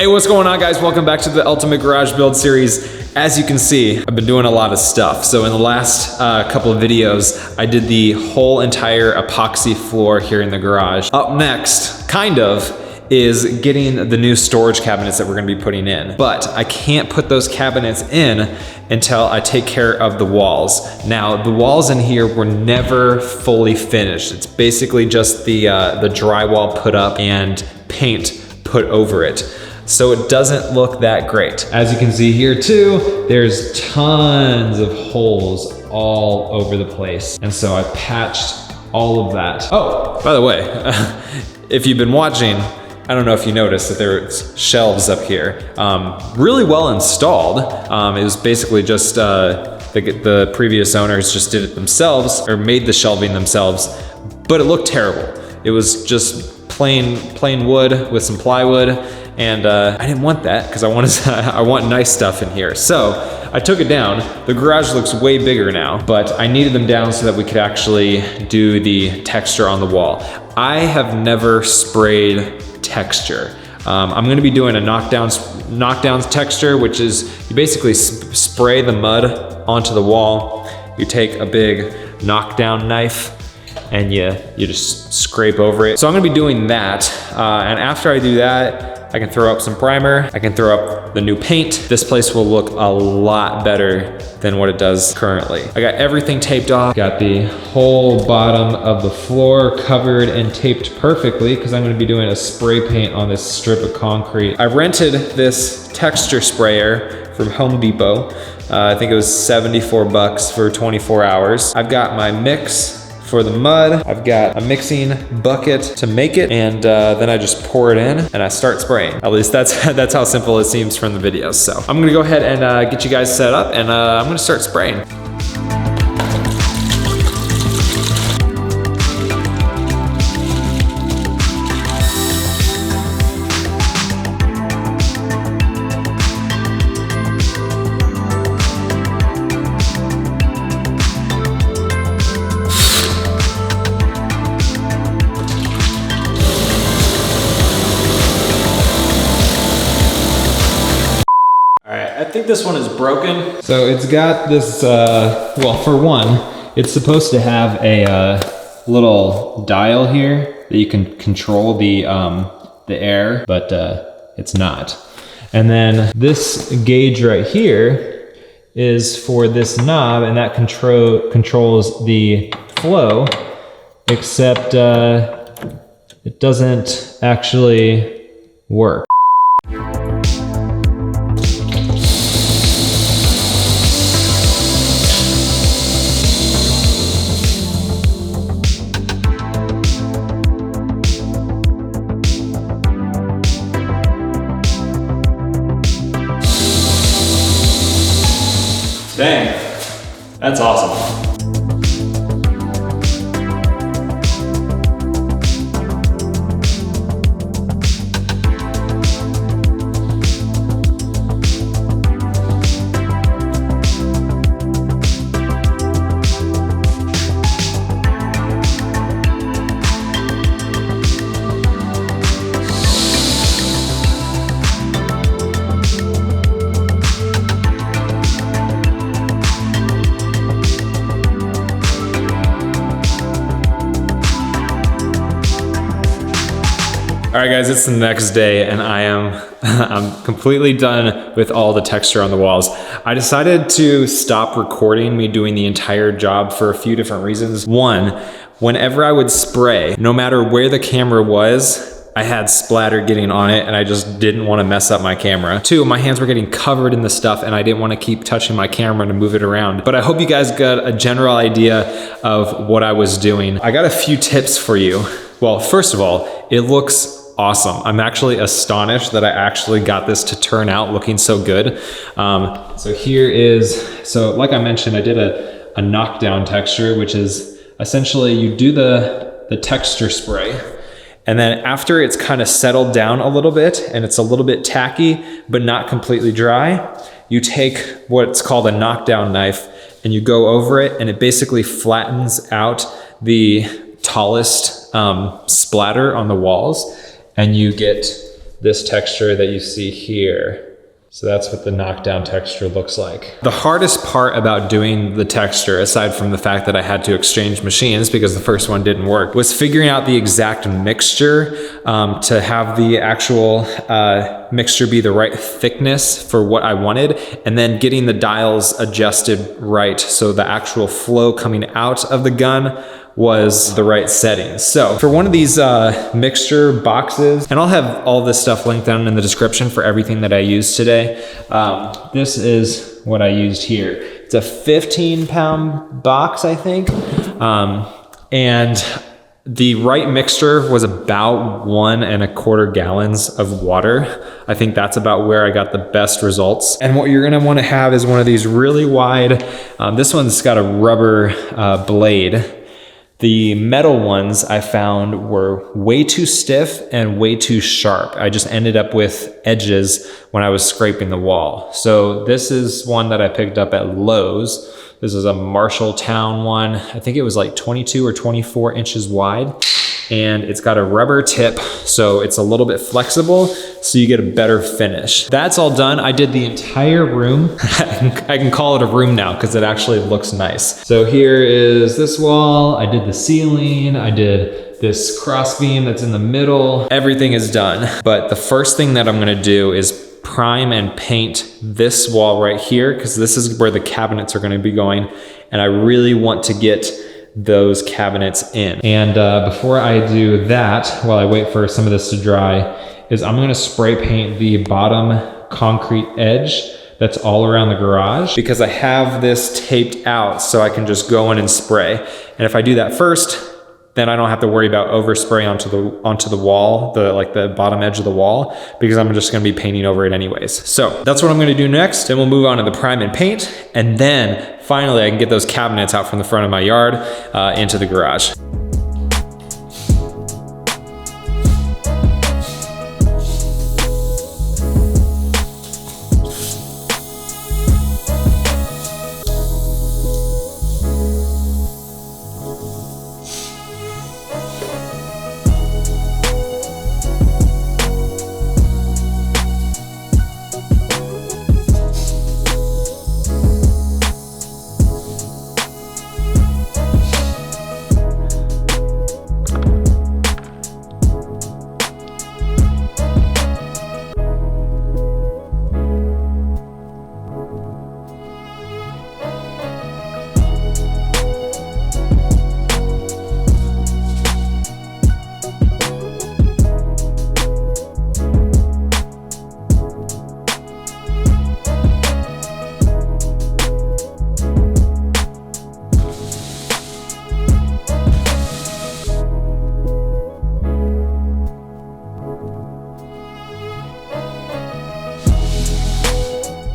Hey, what's going on, guys? Welcome back to the Ultimate Garage Build series. As you can see, I've been doing a lot of stuff. So in the last couple of videos, I did the whole entire epoxy floor here in the garage. Up next, is getting the new storage cabinets that we're gonna be putting in. But I can't put those cabinets in until I take care of the walls. Now, the walls in here were never fully finished. It's basically just the drywall put up and paint put over it. So it doesn't look that great. As you can see here too, there's tons of holes all over the place. And so I patched all of that. Oh, by the way, if you've been watching, I don't know if you noticed that there's shelves up here. Really well installed. It was basically just, the previous owners just did it themselves, or made the shelving themselves, but it looked terrible. It was just plain wood with some plywood. And I didn't want that because I want nice stuff in here. So I took it down. The garage looks way bigger now, but I needed them down so that we could actually do the texture on the wall. I have never sprayed texture. I'm gonna be doing a knockdown texture, which is you basically spray the mud onto the wall. You take a big knockdown knife and you just scrape over it. So I'm gonna be doing that. And after I do that, I can throw up some primer, I can throw up the new paint. This place will look a lot better than what it does currently. I got everything taped off, got the whole bottom of the floor covered and taped perfectly because I'm gonna be doing a spray paint on this strip of concrete. I rented this texture sprayer from Home Depot. I think it was 74 bucks for 24 hours. I've got my mix for the mud. I've got a mixing bucket to make it, and then I just pour it in and I start spraying. At least that's how simple it seems from the videos. So I'm gonna go ahead and get you guys set up, and I'm gonna start spraying. I think this one is broken. So it's got this, well, for one, it's supposed to have a little dial here that you can control the air, but it's not. And then this gauge right here is for this knob, and that controls the flow, except it doesn't actually work. Dang, that's awesome. All right, guys, it's the next day, and I'm completely done with all the texture on the walls. I decided to stop recording me doing the entire job for a few different reasons. One, whenever I would spray, no matter where the camera was, I had splatter getting on it, and I just didn't want to mess up my camera. Two, my hands were getting covered in the stuff, and I didn't want to keep touching my camera to move it around. But I hope you guys got a general idea of what I was doing. I got a few tips for you. Well, first of all, it looks awesome. I'm actually astonished that I actually got this to turn out looking so good. So here is, so like I mentioned, I did a knockdown texture, which is essentially you do the texture spray, and then after it's kind of settled down a little bit and it's a little bit tacky, but not completely dry, you take what's called a knockdown knife and you go over it, and it basically flattens out the tallest splatter on the walls, and you get this texture that you see here. So that's what the knockdown texture looks like. The hardest part about doing the texture, aside from the fact that I had to exchange machines because the first one didn't work, was figuring out the exact mixture to have the actual mixture be the right thickness for what I wanted, and then getting the dials adjusted right so the actual flow coming out of the gun was the right settings. So for one of these mixture boxes, and I'll have all this stuff linked down in the description for everything that I used today. This is what I used here. It's a 15-pound box, I think. And the right mixture was about 1.25 gallons of water. I think that's about where I got the best results. And what you're gonna wanna have is one of these really wide, this one's got a rubber blade. The metal ones I found were way too stiff and way too sharp. I just ended up with edges when I was scraping the wall. So this is one that I picked up at Lowe's. This is a Marshalltown one. I think it was like 22 or 24 inches wide. And it's got a rubber tip, so it's a little bit flexible, so you get a better finish. That's all done. I did the entire room. I can call it a room now because it actually looks nice. So here is this wall. I did the ceiling. I did this cross beam that's in the middle. Everything is done. But the first thing that I'm gonna do is prime and paint this wall right here, because this is where the cabinets are gonna be going. And I really want to get those cabinets in. And before I do that, while I wait for some of this to dry, is I'm gonna spray paint the bottom concrete edge that's all around the garage, because I have this taped out so I can just go in and spray. And if I do that first, then I don't have to worry about overspray onto the wall, the bottom edge of the wall, because I'm just gonna be painting over it anyways. So that's what I'm gonna do next. Then we'll move on to the prime and paint, and then finally I can get those cabinets out from the front of my yard into the garage.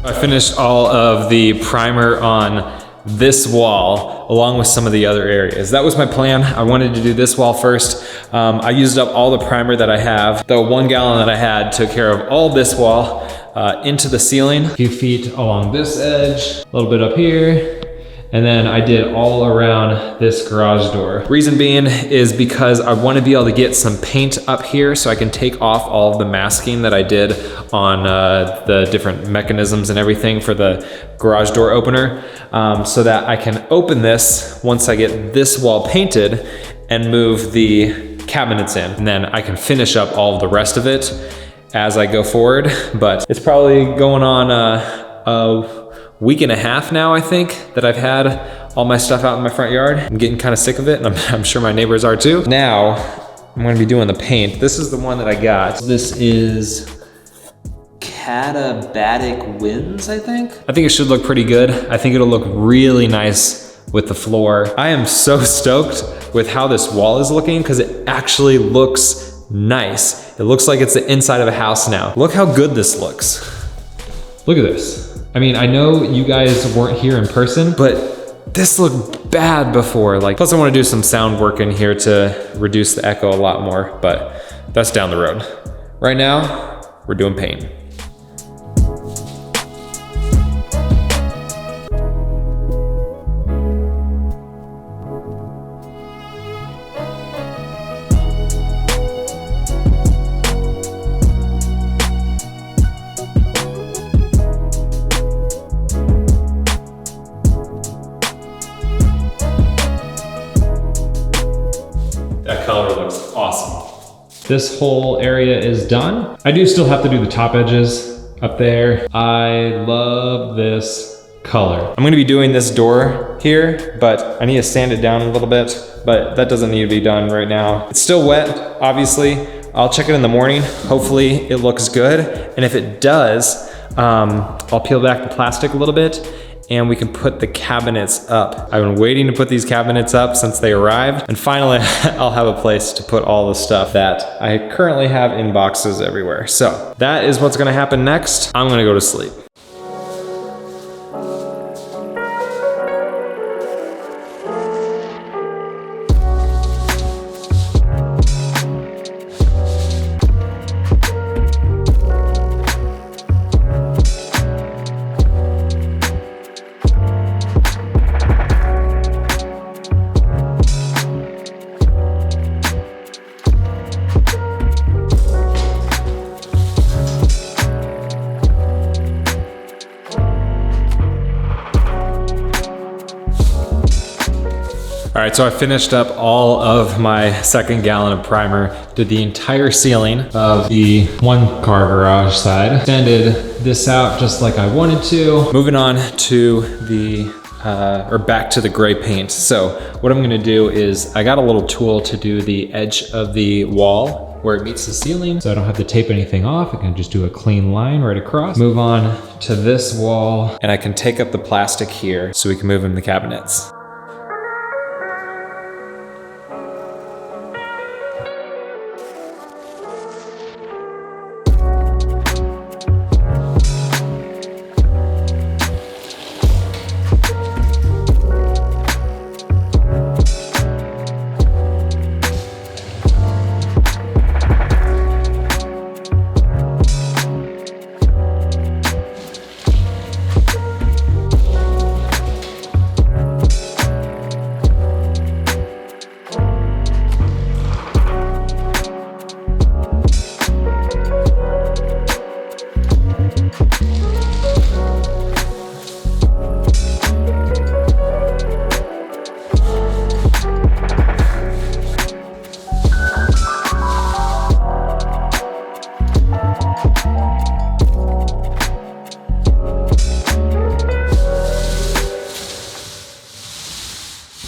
I finished all of the primer on this wall along with some of the other areas. That was my plan. I wanted to do this wall first. I used up all the primer that I have. The 1 gallon that I had took care of all this wall into the ceiling. A few feet along this edge, a little bit up here. And then I did all around this garage door. Reason being is because I want to be able to get some paint up here so I can take off all of the masking that I did on the different mechanisms and everything for the garage door opener, so that I can open this once I get this wall painted and move the cabinets in. And then I can finish up all of the rest of it as I go forward. But it's probably going on a week and a half now, I think, that I've had all my stuff out in my front yard. I'm getting kind of sick of it, and I'm sure my neighbors are too. Now, I'm gonna be doing the paint. This is the one that I got. This is Catabatic Winds, I think. I think it should look pretty good. I think it'll look really nice with the floor. I am so stoked with how this wall is looking because it actually looks nice. It looks like it's the inside of a house now. Look how good this looks. Look at this. I mean, I know you guys weren't here in person, but this looked bad before. Plus I want to do some sound work in here to reduce the echo a lot more, but that's down the road. Right now, we're doing paint. this whole area is done. I do still have to do the top edges up there. I love this color. I'm gonna be doing this door here, but I need to sand it down a little bit, but that doesn't need to be done right now. It's still wet, obviously. I'll check it in the morning. Hopefully it looks good. And if it does, I'll peel back the plastic a little bit and we can put the cabinets up. I've been waiting to put these cabinets up since they arrived. And finally, I'll have a place to put all the stuff that I currently have in boxes everywhere. So that is what's gonna happen next. I'm gonna go to sleep. All right, so I finished up all of my 2nd gallon of primer, did the entire ceiling of the 1-car garage side, extended this out just like I wanted to. Moving on to the, back to the gray paint. So what I'm gonna do is, I got a little tool to do the edge of the wall where it meets the ceiling, so I don't have to tape anything off. I can just do a clean line right across. Move on to this wall, and I can take up the plastic here so we can move in the cabinets.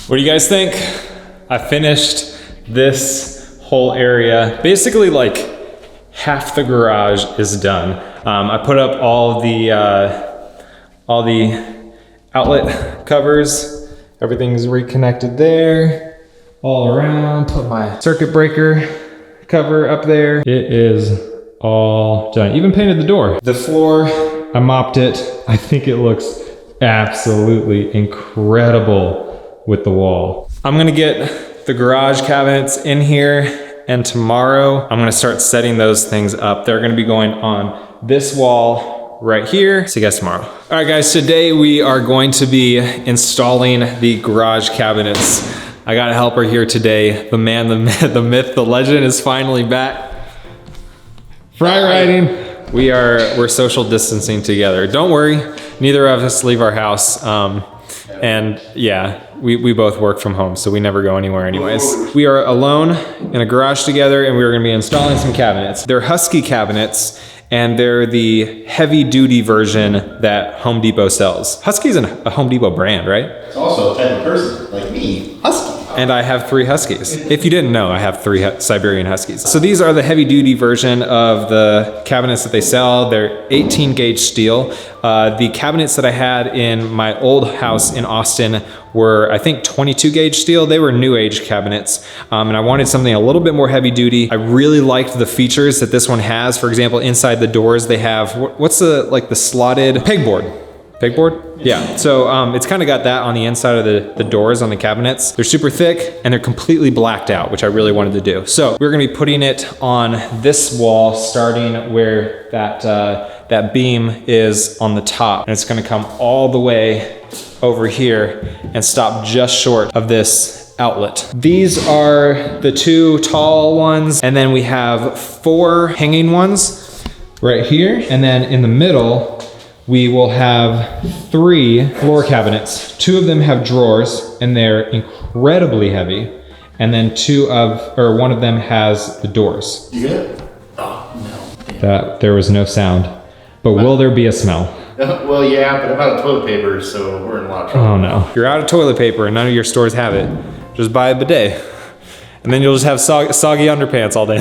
What do you guys think? I finished this whole area. Basically, like half the garage is done. I put up all the outlet covers. Everything's reconnected there, all around. Put my circuit breaker cover up there. It is all done. Even painted the door. The floor, I mopped it. I think it looks absolutely incredible with the wall. I'm gonna get the garage cabinets in here, and tomorrow I'm gonna start setting those things up. They're gonna be going on this wall right here. See you guys tomorrow. All right guys, today we are going to be installing the garage cabinets. I got a helper here today. The man, the myth, the legend is finally back. Fry riding. We're social distancing together. Don't worry, neither of us leave our house. And yeah, we both work from home, so we never go anywhere anyways. We are alone in a garage together, and we're gonna be installing some cabinets. They're Husky cabinets, and they're the heavy duty version that Home Depot sells. Husky's a Home Depot brand, right? It's also a type of person, like me, Husky. And I have 3 Huskies. If you didn't know, I have 3 Siberian Huskies. So these are the heavy duty version of the cabinets that they sell. They're 18 gauge steel. The cabinets that I had in my old house in Austin were, I think, 22 gauge steel. They were new age cabinets. And I wanted something a little bit more heavy duty. I really liked the features that this one has. For example, inside the doors, they have, what's the slotted pegboard? Pegboard? Yeah, so it's kind of got that on the inside of the doors on the cabinets. They're super thick and they're completely blacked out, which I really wanted to do. So we're gonna be putting it on this wall, starting where that beam is on the top. And it's gonna come all the way over here and stop just short of this outlet. These are the 2 tall ones, and then we have 4 hanging ones right here. And then in the middle, we will have 3 floor cabinets. 2 of them have drawers, and they're incredibly heavy. and then one of them has the doors. You good? Oh, no. Damn. That there was no sound. But will there be a smell? Well, yeah, but I'm out of toilet paper, so we're in a lot of trouble. Oh no. If you're out of toilet paper and none of your stores have it, just buy a bidet. And then you'll just have soggy underpants all day.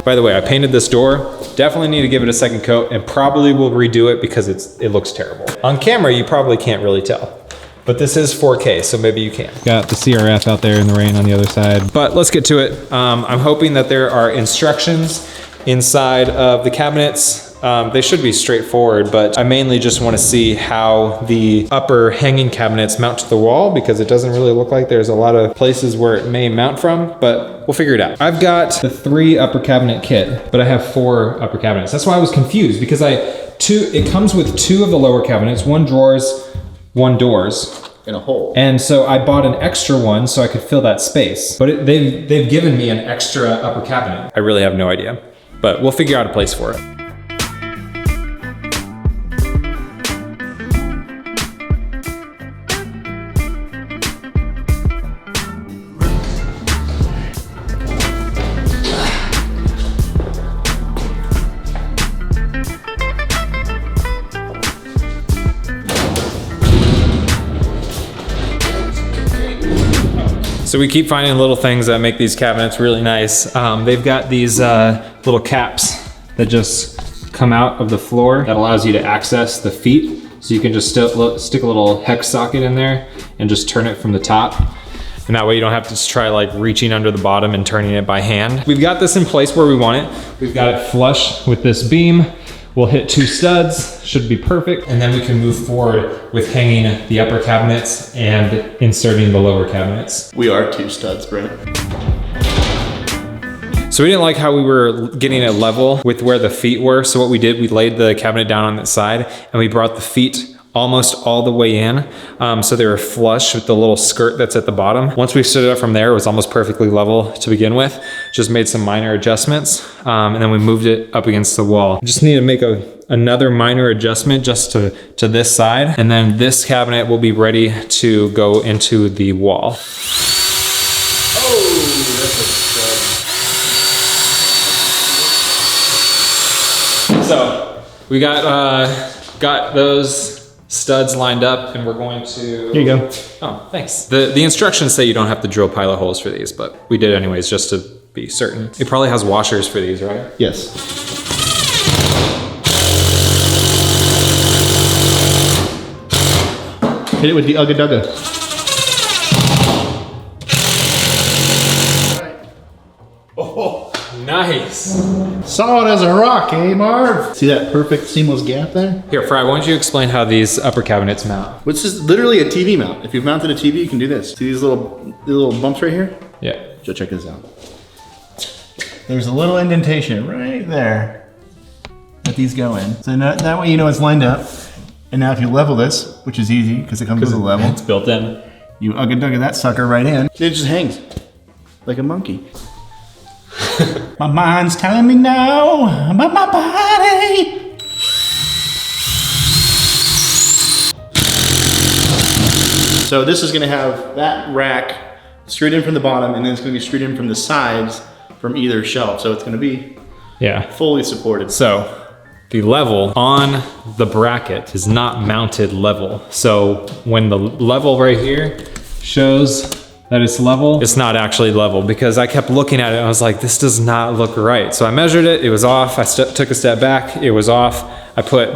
By the way, I painted this door. Definitely need to give it a second coat and probably will redo it because it looks terrible. On camera, you probably can't really tell. But this is 4K, so maybe you can. Got the CRF out there in the rain on the other side. But let's get to it. I'm hoping that there are instructions inside of the cabinets. They should be straightforward, but I mainly just want to see how the upper hanging cabinets mount to the wall because it doesn't really look like there's a lot of places where it may mount from, but we'll figure it out. I've got the 3 upper cabinet kit, but I have 4 upper cabinets. That's why I was confused because it comes with 2 of the lower cabinets, 1 drawers, 1 doors. In a hole. And so I bought an extra one so I could fill that space, but they've given me an extra upper cabinet. I really have no idea, but we'll figure out a place for it. So we keep finding little things that make these cabinets really nice. They've got these little caps that just come out of the floor that allows you to access the feet. So you can just stick a little hex socket in there and just turn it from the top. And that way you don't have to just try like reaching under the bottom and turning it by hand. We've got this in place where we want it. We've got it flush with this beam. We'll hit 2 studs, should be perfect. And then we can move forward with hanging the upper cabinets and inserting the lower cabinets. We are 2 studs, Brent. So we didn't like how we were getting it level with where the feet were. So what we did, we laid the cabinet down on that side and we brought the feet almost all the way in. So they were flush with the little skirt that's at the bottom. Once we stood it up from there, it was almost perfectly level to begin with. Just made some minor adjustments and then we moved it up against the wall. Just need to make another minor adjustment just to this side. And then this cabinet will be ready to go into the wall. Oh, that's a stud. So we got those studs lined up and we're going to... Here you go. Oh, thanks. The instructions say you don't have to drill pilot holes for these, but we did anyways just to be certain. It probably has washers for these, right? Yes. Hit it with the Ugga Dugga. Nice. Solid as a rock, eh, Marv? See that perfect seamless gap there? Here, Fry, why don't you explain how these upper cabinets mount? Which is literally a TV mount. If you've mounted a TV, you can do this. See these little bumps right here? Yeah. So check this out. There's a little indentation right there that these go in. So that way you know it's lined up. And now if you level this, which is easy because it comes with a level. It's built in. You Ugga Dugga that sucker right in. It just hangs like a monkey. My mind's telling me no about my body. So this is gonna have that rack screwed in from the bottom and then it's gonna be screwed in from the sides from either shelf. So it's gonna be fully supported. So the level on the bracket is not mounted level. So when the level right here shows that it's level, it's not actually level because I kept looking at it and I was like, this does not look right. So I measured it, it was off. I took a step back, it was off. I put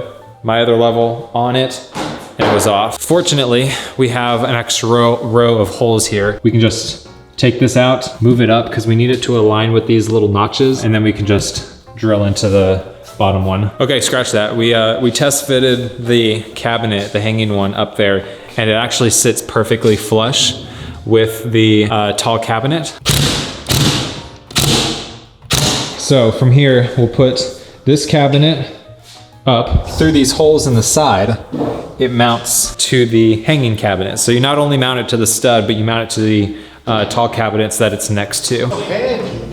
my other level on it and it was off. Fortunately, we have an extra row of holes here. We can just take this out, move it up because we need it to align with these little notches and then we can just drill into the bottom one. Okay, scratch that. We test fitted the cabinet, the hanging one up there, and it actually sits perfectly flush with the tall cabinet. So from here, we'll put this cabinet up. Through these holes in the side, it mounts to the hanging cabinet. So you not only mount it to the stud, but you mount it to the tall cabinets that it's next to. Okay.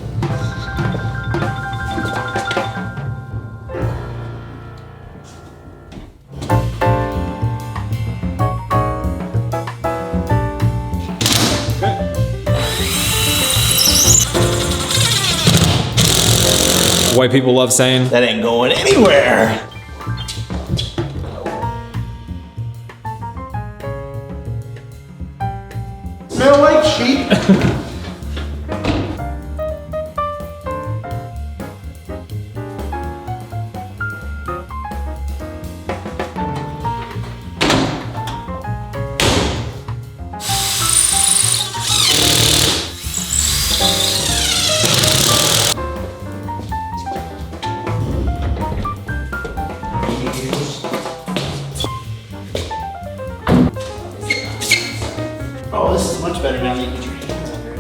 white people love saying. That ain't going anywhere. Smell like sheep. Oh, this is much better now that you get your hands under it.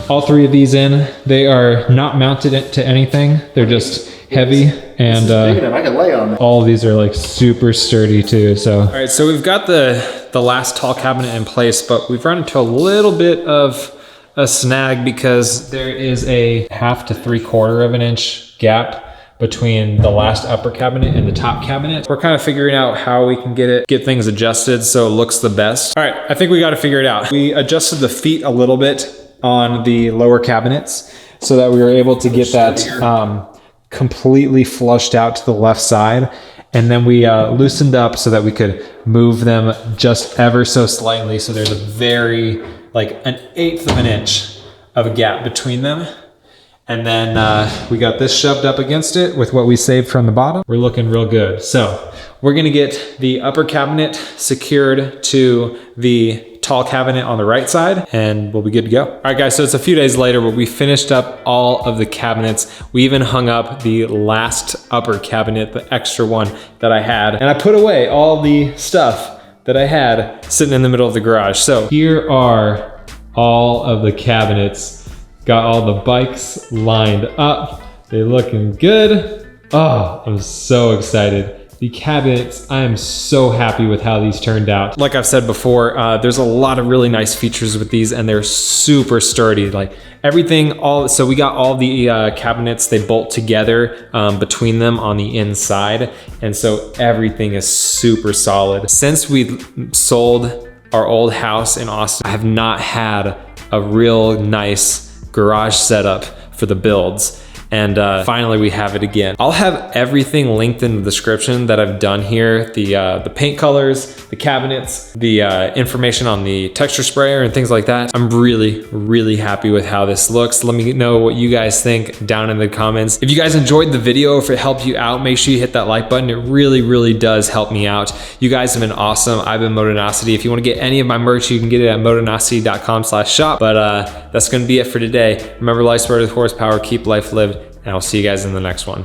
All three of these in, they are not mounted to anything. They're just heavy, and Big enough, I could lay on it. all of these are like super sturdy too. So, all right, so we've got the last tall cabinet in place, but we've run into a little bit of a snag because there is a 1/2 to 3/4 of an inch gap between the last upper cabinet and the top cabinet. We're kind of figuring out how we can get things adjusted so it looks the best. All right, I think we got to figure it out. We adjusted the feet a little bit on the lower cabinets so that we were able to get that completely flushed out to the left side. And then we loosened up so that we could move them just ever so slightly. So there's a very, like an 1/8 of an inch of a gap between them. And then we got this shoved up against it with what we saved from the bottom. We're looking real good. So we're gonna get the upper cabinet secured to the tall cabinet on the right side and we'll be good to go. All right guys, so it's a few days later, but we finished up all of the cabinets. We even hung up the last upper cabinet, the extra one that I had. And I put away all the stuff that I had sitting in the middle of the garage. So here are all of the cabinets. Got all the bikes lined up. They're looking good. Oh, I'm so excited. The cabinets, I am so happy with how these turned out. Like I've said before, there's a lot of really nice features with these and they're super sturdy. Like everything, so we got all the cabinets, they bolt together between them on the inside. And so everything is super solid. Since we sold our old house in Austin, I have not had a real nice garage setup for the builds. And finally we have it again. I'll have everything linked in the description that I've done here. The paint colors, the cabinets, the information on the texture sprayer and things like that. I'm really, really happy with how this looks. Let me know what you guys think down in the comments. If you guys enjoyed the video, if it helped you out, make sure you hit that like button. It really, really does help me out. You guys have been awesome. I've been Motonosity. If you want to get any of my merch, you can get it at motonosity.com/shop. But that's gonna be it for today. Remember, life spread with horsepower, keep life lived, and I'll see you guys in the next one.